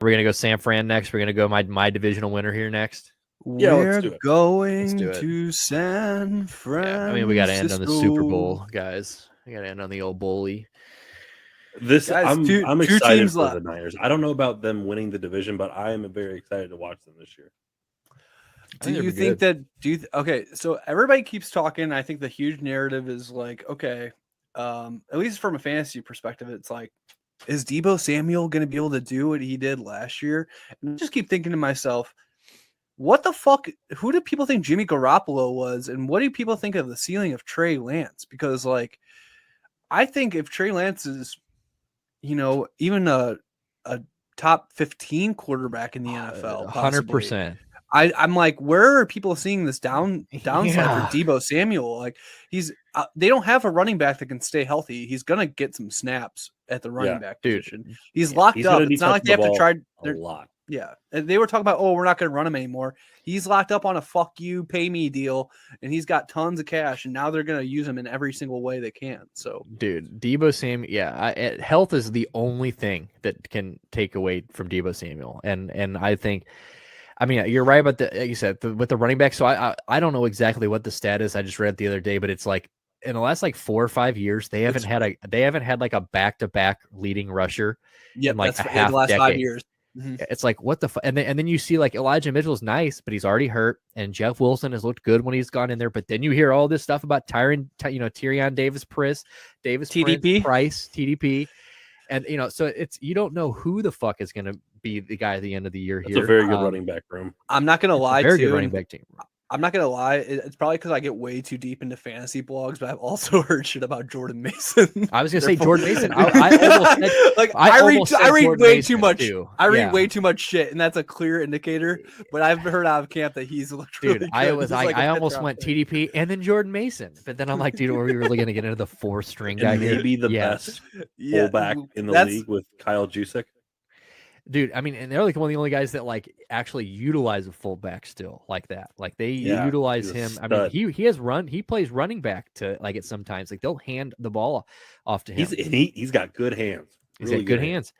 We're gonna go San Fran next. We're gonna go my divisional winner here next. Yeah, let's We're do it. going to San Yeah, I mean we got to end on the Super Francisco. Bowl, guys. We got to end on the old bully. Guys, I'm two excited teams for left. the Niners. I don't know about them winning the division, but I am very excited to watch them this year. Do you think that okay, so everybody keeps talking. I think the huge narrative is like, okay, at least from a fantasy perspective, it's like, is Debo Samuel going to be able to do what he did last year? And I just keep thinking to myself, what the fuck? Who do people think Jimmy Garoppolo was, and what do people think of the ceiling of Trey Lance? Because like, I think if Trey Lance is, even a top 15 quarterback in the NFL, possibly. 100%. I'm like, where are people seeing this downslide Yeah. for Debo Samuel? Like, they don't have a running back that can stay healthy. He's gonna get some snaps at the running back position. He's locked up. It's not like they have to try a lot. Yeah, and they were talking about, we're not going to run him anymore. He's locked up on a fuck you, pay me deal, and he's got tons of cash, and now they're going to use him in every single way they can. So, dude, Debo Samuel, health is the only thing that can take away from Debo Samuel, and I think, I mean, you're right about like you said, with the running back. So I don't know exactly what the stat is. I just read it the other day, but it's like in the last like 4 or 5 years, they haven't had like a back-to-back leading rusher in like a half the last decade. 5 years. Mm-hmm. It's like, what the fuck? And then you see like Elijah Mitchell's nice, but he's already hurt. And Jeff Wilson has looked good when he's gone in there. But then you hear all this stuff about Tyrion Davis-Price, TDP. And, so you don't know who the fuck is going to be the guy at the end of the year here. It's a very good running back room. I'm not going to lie, very good running back team. I'm not going to lie. It's probably because I get way too deep into fantasy blogs, but I've also heard shit about Jordan Mason. I was going to say Jordan Mason. I read way too much. I read way too much shit, and that's a clear indicator. But I've heard out of camp that he's looked really good. I almost went TDP and then Jordan Mason. But then I'm like, dude, are we really going to get into the 4th-string guy here? Maybe the best fullback in the league with Kyle Juszczyk. Dude, I mean, and they're like one of the only guys that like actually utilize a fullback still like that. Like they utilize him. I mean, he plays running back to like it sometimes. Like they'll hand the ball off to him. He's got good hands. He's got good hands.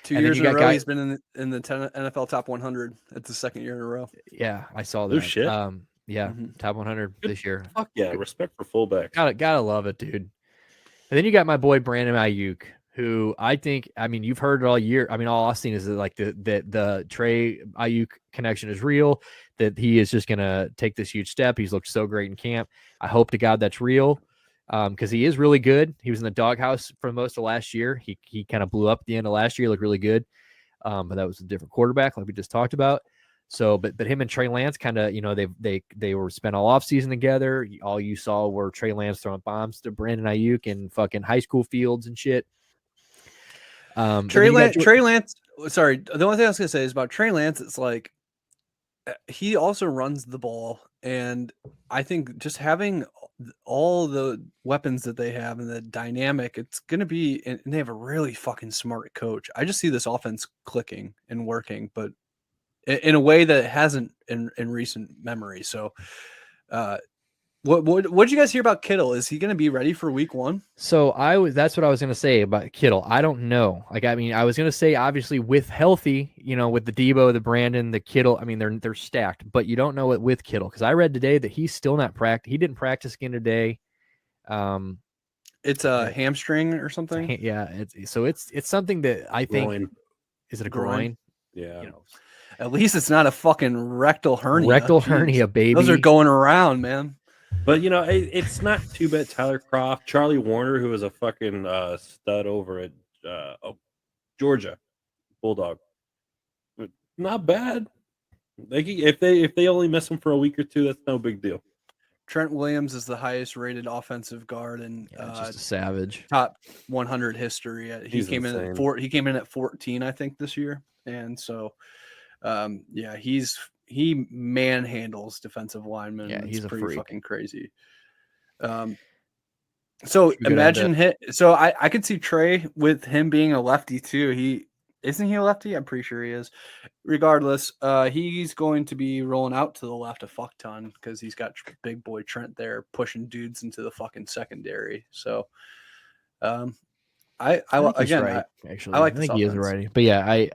2 years in a row, he's been in the NFL top 100. It's the 2nd year in a row. Yeah, I saw that. Oh shit. Top 100 this year. Fuck yeah, respect for fullbacks. Gotta love it, dude. And then you got my boy Brandon Ayuk, who I think, I mean, you've heard it all year. I mean, all I've seen is that like the Trey Ayuk connection is real, that he is just going to take this huge step. He's looked so great in camp. I hope to God that's real because he is really good. He was in the doghouse for most of last year. He kind of blew up at the end of last year, looked really good. But that was a different quarterback like we just talked about. So, but him and Trey Lance kind of, they were spent all off season together. All you saw were Trey Lance throwing bombs to Brandon Ayuk in fucking high school fields and shit. Trey Lance. Sorry, the only thing I was gonna say is about Trey Lance. It's like he also runs the ball, and I think just having all the weapons that they have and the dynamic, it's gonna be. And they have a really fucking smart coach. I just see this offense clicking and working, but in a way that it hasn't in recent memory. So, What did you guys hear about Kittle? Is he going to be ready for week 1? So that's what I was going to say about Kittle. I don't know. Like, I mean, I was going to say, obviously with healthy, with the Debo, the Brandon, the Kittle, I mean, they're stacked, but you don't know it with Kittle. Cause I read today that he's still not He didn't practice again today. It's a hamstring or something. It's something that I think, is it a groin? Yeah. At least it's not a fucking rectal hernia. Hernia, baby. Those are going around, man. But, it's not too bad. Tyler Kroft, Charlie Warner, who was a fucking stud over at Georgia Bulldog. Not bad. Like if they only miss him for a week or two, that's no big deal. Trent Williams is the highest rated offensive guard in just a savage top 100 history. He came in at 14, I think, this year, and so he manhandles defensive linemen. Yeah, he's pretty freak. Fucking crazy. So imagine So I could see Trey with him being a lefty too. Isn't he a lefty? I'm pretty sure he is. Regardless, he's going to be rolling out to the left a fuck ton because he's got big boy Trent there pushing dudes into the fucking secondary. So, I like think he is a righty. But yeah,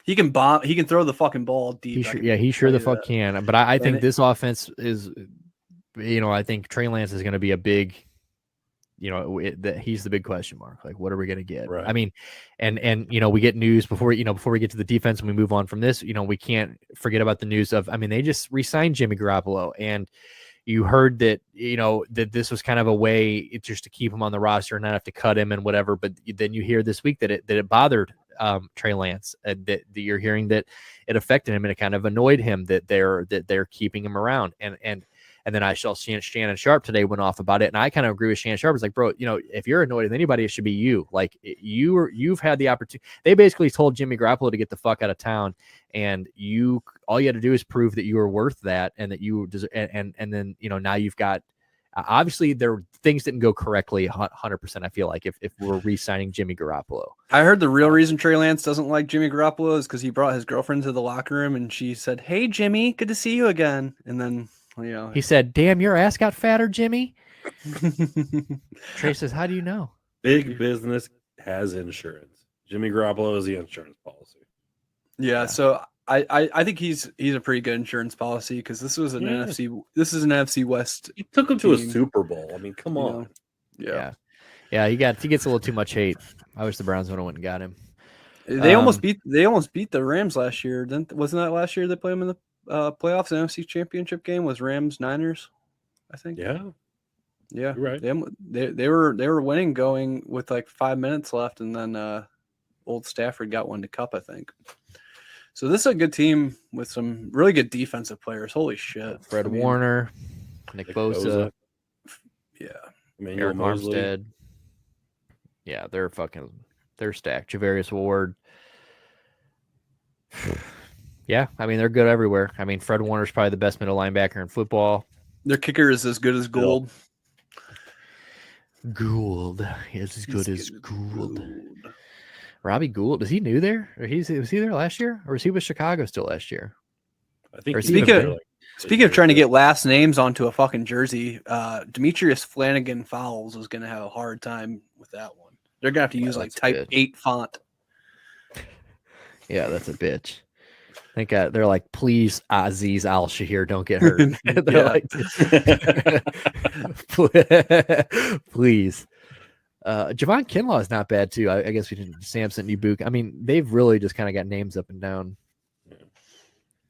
He can bomb. He can throw the fucking ball deep. He sure the fuck can. But I think this offense is, I think Trey Lance is going to be a big, that he's the big question mark. Like, what are we going to get? Right. I mean, and we get news before we get to the defense and we move on from this. We can't forget about the news of. I mean, they just re-signed Jimmy Garoppolo, and you heard that that this was kind of a way just to keep him on the roster and not have to cut him and whatever. But then you hear this week that it bothered Trey Lance, that you're hearing that it affected him and it kind of annoyed him that they're keeping him around. And then I saw Shannon Sharp today went off about it, and I kind of agree with Shannon Sharp. It's like, bro, if you're annoyed with anybody, it should be you. Like you've had the opportunity. They basically told Jimmy Garoppolo to get the fuck out of town, and all you had to do is prove that you were worth that, and that you deserve. And then now you've got. Obviously, things didn't go correctly 100%. I feel like if we're re-signing Jimmy Garoppolo. I heard the real reason Trey Lance doesn't like Jimmy Garoppolo is because he brought his girlfriend to the locker room and she said, "Hey, Jimmy, good to see you again." And then he said, "Damn, your ass got fatter, Jimmy." Trey says, "How do you know?" Big business has insurance. Jimmy Garoppolo is the insurance policy. Yeah. So I think he's a pretty good insurance policy because this is an NFC West. He took him to a Super Bowl. I mean, come on. Yeah. He gets a little too much hate. I wish the Browns would have went and got him. They almost beat the Rams last year. Wasn't that last year they played them in the playoffs? The NFC Championship game was Rams Niners, I think. Yeah. Yeah. You're right. They were winning going with like 5 minutes left, and then old Stafford got one to cup, I think. So this is a good team with some really good defensive players. Holy shit. Fred Warner, Nick Bosa. Yeah. Eric Armstead. Yeah, they're stacked. Javarius Ward. Yeah, I mean, they're good everywhere. I mean, Fred Warner's probably the best middle linebacker in football. Their kicker is as good as Gould. Gould is as good as Gould. Robbie Gould, is he new there? Or was he there last year? Or was he with Chicago still last year? I think speaking of trying to get last names onto a fucking jersey, Demetrius Flanagan Fowles is going to have a hard time with that one. They're going to have to use like type 8 font. Yeah, that's a bitch. I think they're like, please, Aziz Al-Shahir, don't get hurt. Please. Javon Kinlaw is not bad too. I guess we didn't. Samson, Nubuk. I mean, they've really just kind of got names up and down.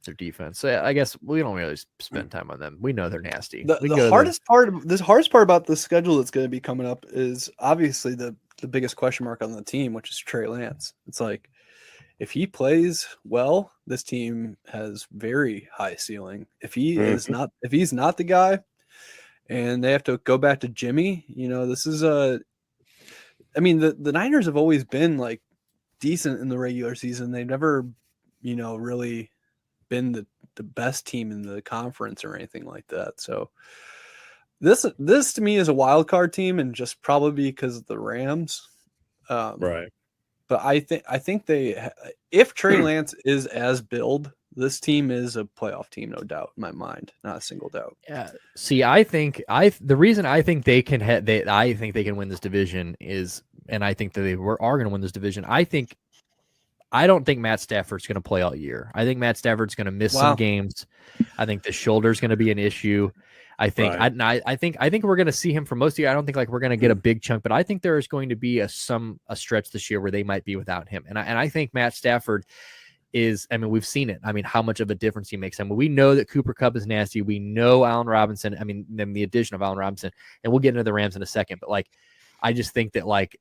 Their defense. So I guess we don't really spend time on them. We know they're nasty. The hardest part about the schedule that's going to be coming up is obviously the biggest question mark on the team, which is Trey Lance. It's like, if he plays well, this team has very high ceiling. If he's not the guy, and they have to go back to Jimmy, this is I mean, the Niners have always been like decent in the regular season. They've never, really been the best team in the conference or anything like that. So this to me is a wild card team, and just probably because of the Rams. Right. But I think if Trey Lance is as billed, this team is a playoff team, no doubt in my mind, not a single doubt. Yeah. See, I think the reason I think they can I think they can win this division is, and I think that they are going to win this division. I don't think Matt Stafford's going to play all year. I think Matt Stafford's going to miss some games. I think the shoulder's going to be an issue. I think I think we're going to see him for most of the year. I don't think like we're going to get a big chunk, but I think there is going to be a stretch this year where they might be without him. And I think Matt Stafford is, I mean, we've seen it. I mean, how much of a difference he makes. I mean, we know that Cooper Kupp is nasty. We know Allen Robinson. I mean, then the addition of Allen Robinson, and we'll get into the Rams in a second, but like, I just think that like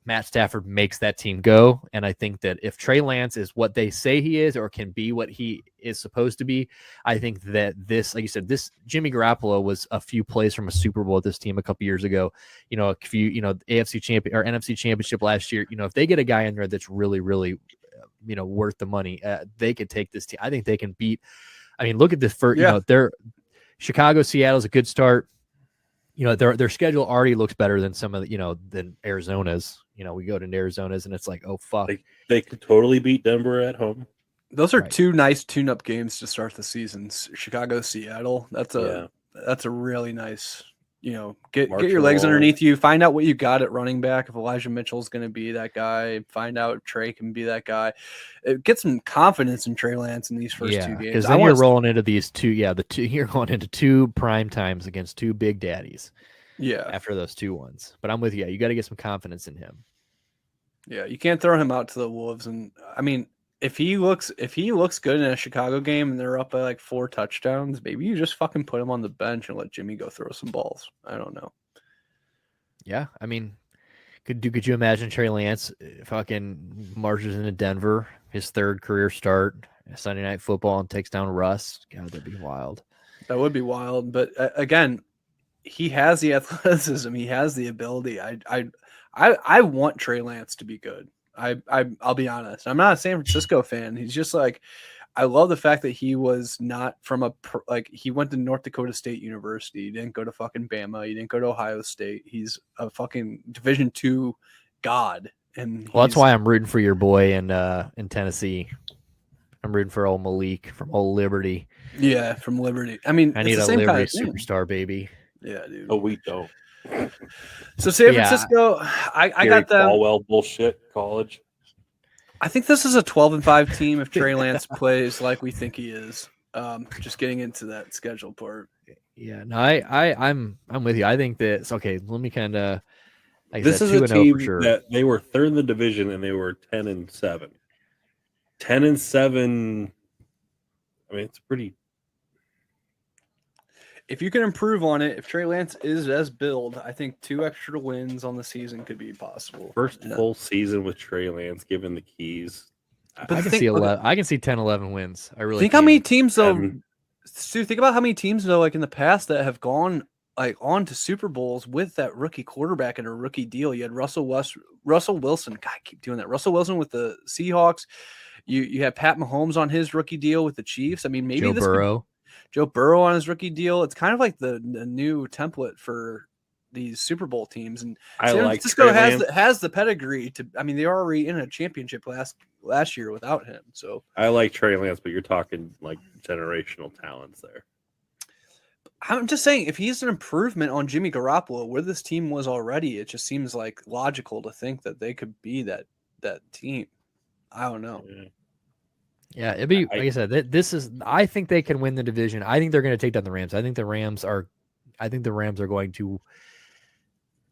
Matt Stafford makes that team go. And I think that if Trey Lance is what they say he is, or can be what he is supposed to be, I think that this, like you said, this Jimmy Garoppolo was a few plays from a Super Bowl with this team a couple years ago, AFC champion or NFC championship last year. If they get a guy in there that's really, really, worth the money, they could take this team. I think they can beat. I mean, look at this first, their Chicago, Seattle's a good start. Their schedule already looks better than some of the, than Arizona's. We go to Arizona's and it's like, oh fuck, they could totally beat Denver at home. Those are two nice tune-up games to start the season. Chicago, Seattle. That's a really nice get your legs underneath you. Find out what you got at running back. If Elijah Mitchell's going to be that guy, find out if Trey can be that guy. Get some confidence in Trey Lance in these first 2 games. Because then you're rolling into these two. Yeah, you're going into 2 prime times against 2 big daddies. Yeah, after those 2 ones. But I'm with you. You got to get some confidence in him. Yeah, you can't throw him out to the wolves. And I mean, if he looks good in a Chicago game and they're up by like 4 touchdowns, maybe you just fucking put him on the bench and let Jimmy go throw some balls. I don't know. Yeah, I mean, could you imagine Trey Lance fucking marches into Denver, his 3rd career start, Sunday Night Football, and takes down Russ? God, that'd be wild. That would be wild. But again, he has the athleticism. He has the ability. I want Trey Lance to be good. I'll be honest. I'm not a San Francisco fan. He's just like, I love the fact that he was not from he went to North Dakota State University. He didn't go to fucking Bama. He didn't go to Ohio State. He's a fucking Division II god. And that's why I'm rooting for your boy in Tennessee. I'm rooting for old Malik from old Liberty. Yeah, from Liberty. I mean, I need a Liberty superstar, baby. Yeah, dude. Oh, we don't. So San Francisco, I got them. Falwell bullshit college. I think this is a 12-5 team if Trey Lance plays like we think he is. Just getting into that schedule part. Yeah, no, I'm with you. I think that's okay. Let me kind of. This is a team that they were 3rd in the division and they were 10-7. 10-7. I mean, it's pretty. If you can improve on it, if Trey Lance is as billed, I think 2 extra wins on the season could be possible. First full season with Trey Lance given the keys. But I can see 11. I can see 10-11 wins. I really think how many teams though. Stu, think about how many teams though, like in the past, that have gone like on to Super Bowls with that rookie quarterback and a rookie deal. You had Russell Wilson. God, I keep doing that. Russell Wilson with the Seahawks. You had Pat Mahomes on his rookie deal with the Chiefs. I mean, maybe Joe Burrow on his rookie deal. It's kind of like the new template for these Super Bowl teams. And San Francisco has the pedigree to. I mean, they are already in a championship last year without him. So I like Trey Lance, but you're talking like generational talents there. I'm just saying, if he's an improvement on Jimmy Garoppolo, where this team was already, it just seems like logical to think that they could be that team. I don't know. Yeah, it'd be like I said. I think they can win the division. I think they're going to take down the Rams. I think the Rams are going to.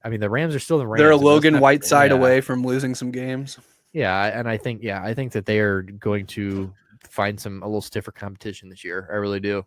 I mean, the Rams are still the Rams. They're a Logan Whiteside away from losing some games. Yeah, and I think that they are going to find a little stiffer competition this year. I really do.